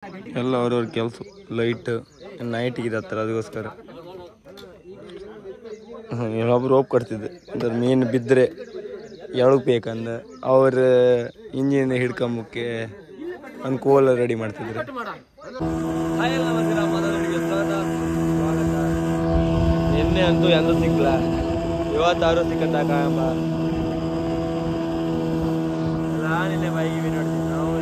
ಎಲ್ಲ ಅವ್ರವ್ರ ಕೆಲಸ ಲೈಟ್ ನೈಟಿಗೆ ಹತ್ರ ಅದಕ್ಕೋಸ್ಕರ ಇನ್ನೊಬ್ರು ಹೋಗಿ ಕೊಡ್ತಿದ್ದೆ ಅದ್ರ ಮೀನು ಬಿದ್ದರೆ ಎಳಕ್ ಬೇಕಂದ ಅವ್ರ ಇಂಜಿನ್ ಹಿಡ್ಕೊಂಬಕ್ಕೆ ಒಂದು ಕೋಲ ರೆಡಿ ಮಾಡ್ತಿದ್ರು. ನಿನ್ನೆ ಅಂತೂ ಎಂದೂ ಸಿಕ್ಕಲ್ಲ, ಇವತ್ತಾರು ಸಿಕ್ಕತ್ತಾಕಂಬ ನಿನ್ನೆ ಬಾಯಿಗೆ ಮೀನು ನೋಡ್ತೀವಿ ನಾವು.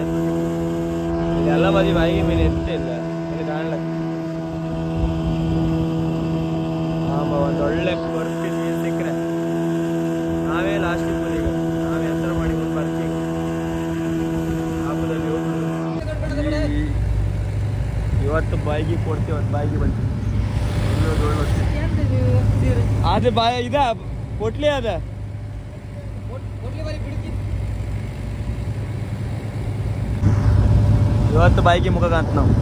ಇದೆಲ್ಲ ಬದಿ ಬಾಯಿಗೆ ಮೀನು ಎಂತ ಇಲ್ಲ ಇಲ್ಲಿ ಕಾಣ್ಲಕ್ಕ. ಒಂದು ಒಳ್ಳೆ ಬರ್ತಿ ಮೀನು ಸಿಕ್ಕರೆ ನಾವೇ ಲಾಸ್ಟ್ ಈಗ ನಾವೇ ಎತ್ತರ ಮಾಡಿ ಬರ್ತೀವಿ. ಹಬ್ಬದಲ್ಲಿ ಇವತ್ತು ಬಾಯಿಗೆ ಕೊಡ್ತೀವಿ, ಒಂದು ಬಾಯಿಗೆ ಬಂತೀವಿ. ಅದೇ ಬಾಯ ಇದ ಕೊಟ್ಲಿ ಅದ ಇವತ್ತು ಬಾಯಿಗೆ ಮುಖ ಕಾಂತ ನಾವು.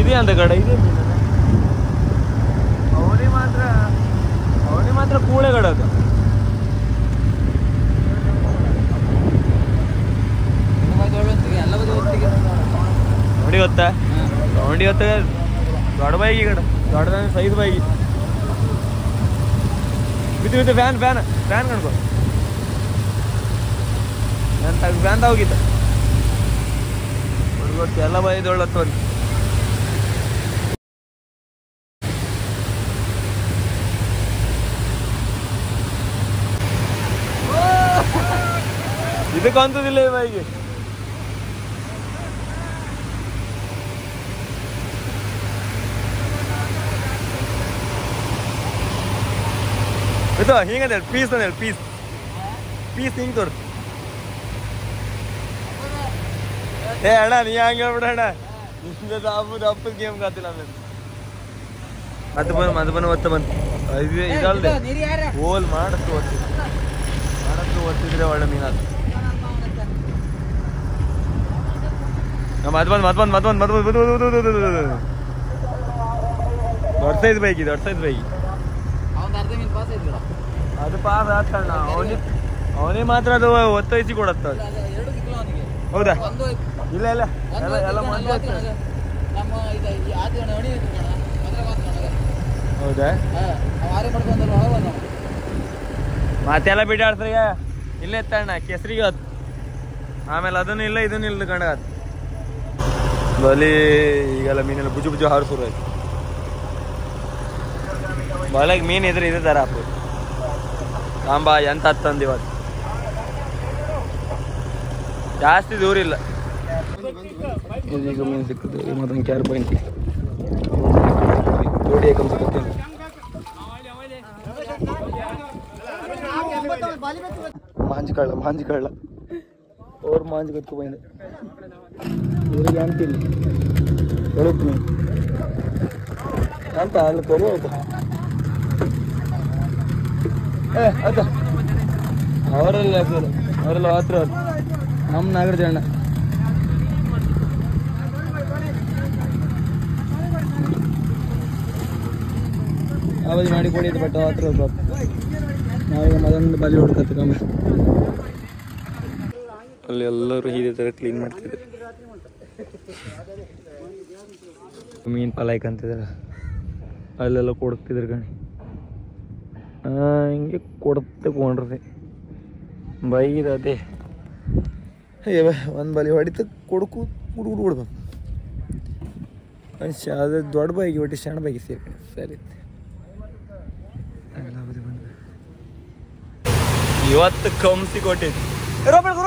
ಇದೆ ಅಂತ ಕಡೆ ಇದೆ ಅವನಿಗೆ ಮಾತ್ರ ಕೂಳೆಗಡ ಅದು. ನೋಡಿ ಗೊತ್ತಾ ನೋಡಿ ಗೊತ್ತ ದೊಡ್ಡ ಬಾಯಿಗೆ ಕಡ ದೊಡ್ಡ ಸೈಜ್ ಬಾಯಿಗೆ ಬಿದ್ದು ಬಿದ್ದು ಫ್ಯಾನ್ ಫ್ಯಾನ್ ಫ್ಯಾನ್ ಕಣ್ಕೊ ಫ್ಯಾನ್ ಹೋಗಿದ್ದ ಗೊತ್ತು ಎಲ್ಲ ಬಾಯಿ ದೊಡ್ಡತ್ತವ್ರಿ. ಇದಕ್ಕೆ ಅಂತದಿಲ್ಲ ಈ ಬಾಯಿಗೆ. ಇದು ಹಿಂಗಂತ ಹೇಳಿ ಪೀಸ್ ಅಂತ ಹೇಳಿ ಪೀಸ್ ಪೀಸ್ ಹಿಂಗೆ ತೋರ್ತು. ಏ ಅಣ್ಣ ನೀ ಹಂಗೆ ಹೇಳ್ಬಿಡ ಅಣ್ಣ, ನಿಂದ ಹಬ್ಬದ ಗೇಮ್ ಕಾತಿಲ್ಲ ಆಮೇಲೆ ಮತ್ತೆ ಬಂದು ಒತ್ತ ಬಂತು ಇದಲ್ದೆ ಹೋಲ್ ಮಾಡತ್ತು ಒತ್ತಿದ್ರೆ ಒಳ್ಳೆ ಮೀನಾದ. ದೊಡ್ಡ ಸೈಜ್ ಬೈಕಿ ಅದು ಪಾಸ್ ಆಗ್ತಣ್ಣ. ಅವನೇ ಮಾತ್ರ ಅದು ಒತ್ತೈಸಿ ಕೊಡತ್ತ. ಹೌದಾ ಇಲ್ಲ ಇಲ್ಲ ಎಲ್ಲ ಹೌದಾ ಮತ್ತೆಲ್ಲ ಬಿಟ್ಟಾಡ್ಸ್ರಿಗೆ ಇಲ್ಲೇ ಎತ್ತಣ್ಣ ಕೆಸರಿಗೆ ಹೊತ್ತು ಆಮೇಲೆ ಅದನ್ನು ಇಲ್ಲ ಇದನ್ನು ಇಲ್ಲ ಕಂಡ ಬಲಿ ಈಗೆಲ್ಲ ಮೀನೆಲ್ಲ ಬುಜು ಹಾರು ಶುರು ಆಯ್ತು. ಒಳಗೆ ಮೀನು ಇದ್ರೆ ಇದೆ ತರ ಹಾಕು ಸಾಂಬ ಎಂತ ಹತ್ತಂದು ಇವತ್ತು ಜಾಸ್ತಿ ದೂರ ಇಲ್ಲ. ಈಗ ಮೀನು ಸಿಕ್ಕುತ್ತೆ ಮತ್ತೊಂದು ಕ್ಯಾರ್ ಪಾಯಿಂಟ್ ಜೋಡಿ ಏಕಮ್ ಸಿಕ್ಕುತ್ತೆ. ಮಾಂಜಿ ಕಳ್ಳ ಅವ್ರು ಮಾಂಜಿ ಕತ್ಕೊ ಬಂದೆ ಇವ್ರಿಗೆ ಅಂತಿಲ್ಲ ಹೇಳುತ್ತೀನಿ ಅಂತ ಅಲ್ಲಿ ಕೊಡು ಅದ ಅವರೆಲ್ಲ ಹತ್ರ ನಮ್ಮ ನಾಗರಾಜ ಅಣ್ಣ ಅವಧಿ ಮಾಡಿ ಕೊಡಿದ್ದು ಬಟ್ ಹತ್ರ ನಾವೀಗ ಮೊದಲೊಂದು ಬಲಿ ಹೊಡ್ಕತ್ತ ಕಮ್ಮಿ. ಅಲ್ಲಿ ಎಲ್ಲರೂ ಇದೇ ಥರ ಕ್ಲೀನ್ ಮಾಡ್ತಿದ್ರು. ಮೀನು ಪಲಾಯ್ಕ ಅಂತಿದ್ದಾರೆ ಅಲ್ಲೆಲ್ಲ ಕೊಡ್ತಿದ್ರು ಕಣಿ. ಹಿಂಗೆ ಕೊಡ್ತೆ ಕೊಂಡ್ರಿ ಬೈದ ಅದೇ ಒಂದು ಬಲಿ ಹೊಡಿತ ಕೊಡ್ಕು ಹುಡ್ಬೇಕು ಅದು ದೊಡ್ಡ ಬಾಯಿಗೆ ಒಟ್ಟು ಸಣ್ಣ ಬಾಯಿಗೆ ಸೇರ್ಕಣಿ ಸರಿ. ಇವತ್ತು ಕಂಸಿ ಕೊಟ್ಟಿದ್ದು ರೋಬರ್ಟ್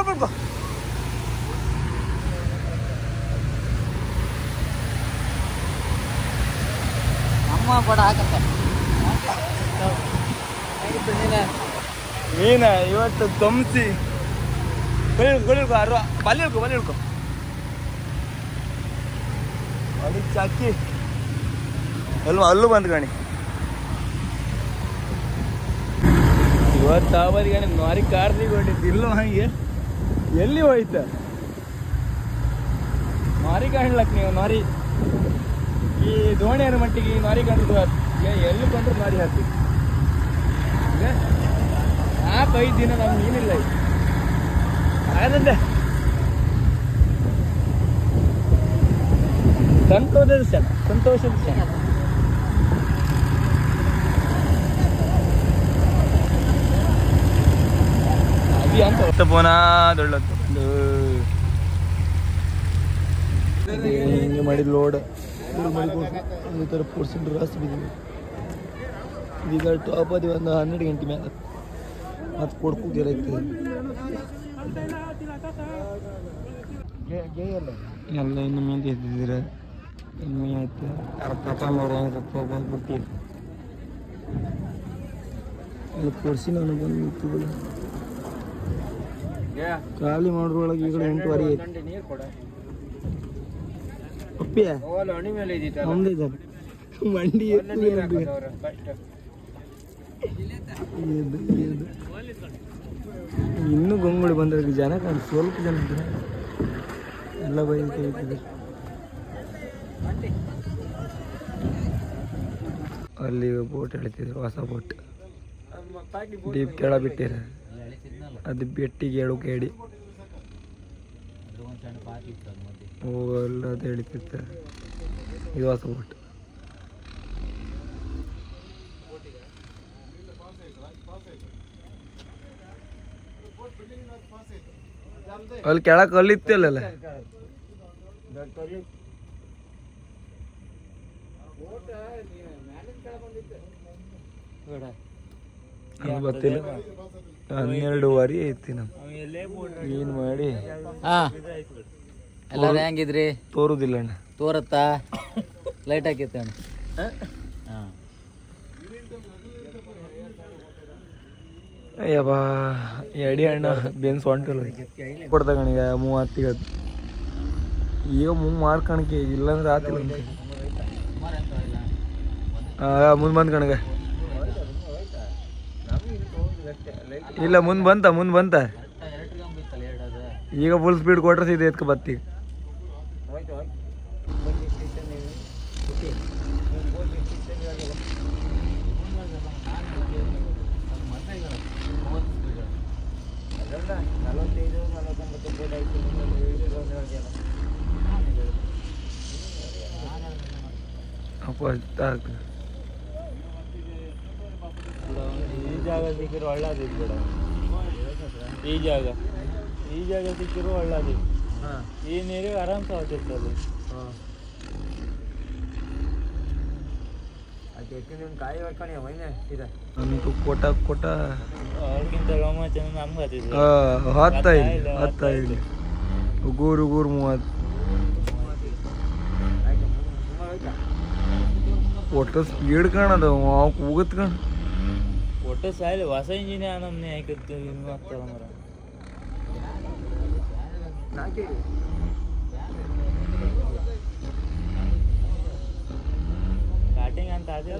ಮೀನ ಇವತ್ತು ಕಂಸಿ ಬಲಿ ಹಿಡ್ಕೊ ಅಲ್ಲಿ ಚಾಕಿ ಅಲ್ಲೂ ಬಂದು ಗಣಿ ಇವತ್ತು ಆವರಿ ಗಣಿ ನಾರಿ ಕಾರ್ದಿಗೆ ಹೊಟ್ಟಿದ್ದು ಇಲ್ಲೋ ಹಂಗೆ ಎಲ್ಲಿ ಹೋಯ್ತ ನಾರಿ ಕಾಣ್ಲಕ್ ನೀವು ನಾರಿ ಈ ದೋಣಿಯರ ಮಟ್ಟಿಗೆ ನಾರಿ ಕಂಡು ಎಲ್ಲಿ ಬಂದ್ರು ನಾರಿ ಹಾಕ್ತೀವಿ. 4-5 ದಿನ ನಮ್ಗೆ ಮೀನಿಲ್ಲ ಆದಂದೆ ಸಂತೋಷದ ಕ್ಷಣ ಅಂತ ಪೋನಾದೊಳ್ಳತ್ತು ಹಿಂಗೆ ಮಾಡಿದ ಲೋಡ್ ಈ ಥರ ಪೋರ್ಸೆಂಟ್ ರಾಸ್ತಿ ಬಿದ್ದಿದೆ ಈಗ ಟಾಪ್ ಅದಿ ಒಂದು 12 ಗಂಟೆ ಮೇಲೆ ಮತ್ತು ಕೊಡ್ಕೋಗಿರ ಎಲ್ಲ ಇನ್ನು ಮೇಲೆ ಎದ್ದಿದ್ದೀರ ಇನ್ನು ಆಯ್ತು ಅರ್ಥ ಬಂದ್ಬಿಟ್ಟಿರಿ ಅಲ್ಲಿ ಪೋರ್ಸಿನ ಬಂದು ನಿಂತು ಖಾಲಿ ಮಾಡೋದ್ರೊಳಗೆ ಈಗ 8:30 ಐತಿ ಅಪ್ಪಿಯ ನಮ್ದಿದ್ದಾರೆ ಮಂಡಿ ಇನ್ನೂ ಗಂಗುಳಿ ಬಂದ್ರೆ ಜನ ಕಾಣ ಸ್ವಲ್ಪ ಜನ ಇದ್ದಾರೆ ಎಲ್ಲ ಬೈತಿದ್ದಾರೆ ಅಲ್ಲಿ ಬೋಟ್ ಎಳಿತಿದ್ರು ಹೊಸ ಬೋಟ್ ದೀಪ್ ಕೆಳ ಬಿಟ್ಟಿರ ಅದು ಬೆಟ್ಟಿಗೆ ಹೇಳೋಕೆ ಹೇಳಿ ಹೋಗಲ್ಲ ಅದು ಎಳಿತಿರ್ತ ಇದು ಹೊಸ ಬೋಟ್ ಅಲ್ಲಿ ಕೆಳಗೆ ಕಲ್ಲಿತ್ತಲ್ಲ ಗೊತ್ತಿಲ್ಲ 12:30 ಐತಿ ನಮ್ ಏನ್ ಮಾಡಿ ಎಲ್ಲಾರು ಹೆಂಗಿದ್ರಿ ತೋರುದಿಲ್ಲ ಅಣ್ಣ ತೋರತ್ತಾ ಲೈಟ್ ಹಾಕಿತ್ತ ಅಣ್ಣ ಅಯ್ಯಬ್ಬಾ ಎಡಿ ಅಣ್ಣ ಬೆನ್ಸ್ ಹೊಂಟಲ್ಲ ಕೊಡ್ತಾಗಣಿಗ 30 ಈಗ ಮಾರ್ಕಣಕ್ಕೆ ಇಲ್ಲಾಂದ್ರೆ ಆತಿಲ್ಲ ಮುಂದ್ ಬಂದ್ ಕಣಗ ಇಲ್ಲ ಮುಂದ್ ಬಂತ ಈಗ ಫುಲ್ ಸ್ಪೀಡ್ ಕೊಟ್ರೆ ಸೀದಾ ಎತ್ಕ ಬತ್ತಿ ಈ ಜಾಗ ಸಿಕ್ಕಿರೋ ಒಳ್ಳೇದಿತ್ತು ಬೇಡ ಈ ಜಾಗ ಸಿಕ್ಕಿರೋ ಒಳ್ಳೇದಿತ್ತು ಈ ನೀರಿಗೆ ಆರಾಮ್ಸ ಆಗ್ತಿತ್ತು ಅದು ಕಾಯಿ ಹೊಡ್ಕೊಂಡು ಮೈನೆ ಇದೆ ನಮ್ದು ಕೊಟ್ಟ ಅವ್ರಿಗಿಂತ ರೋಮಾಂಚನ ನಮ್ಗೆ ಹತ್ತಿದ್ರು 15 ಗೂರು 30 ಒಟ್ಟು ಸ್ಪೀಡ್ ಕಾಣದ ಕೂಗತ್ ಕಣ ಒಟ್ಟು ಸಾಯಿಲ್ ಹೊಸ ಇಂಜಿನ್ ನಮ್ನೆ ಹಾಕಿತ್ತು ಇನ್ನೂ ಆಗ್ತದ ಮರ ಸ್ಟಾರ್ಟಿಂಗ್ ಅಂತ ಅದೇ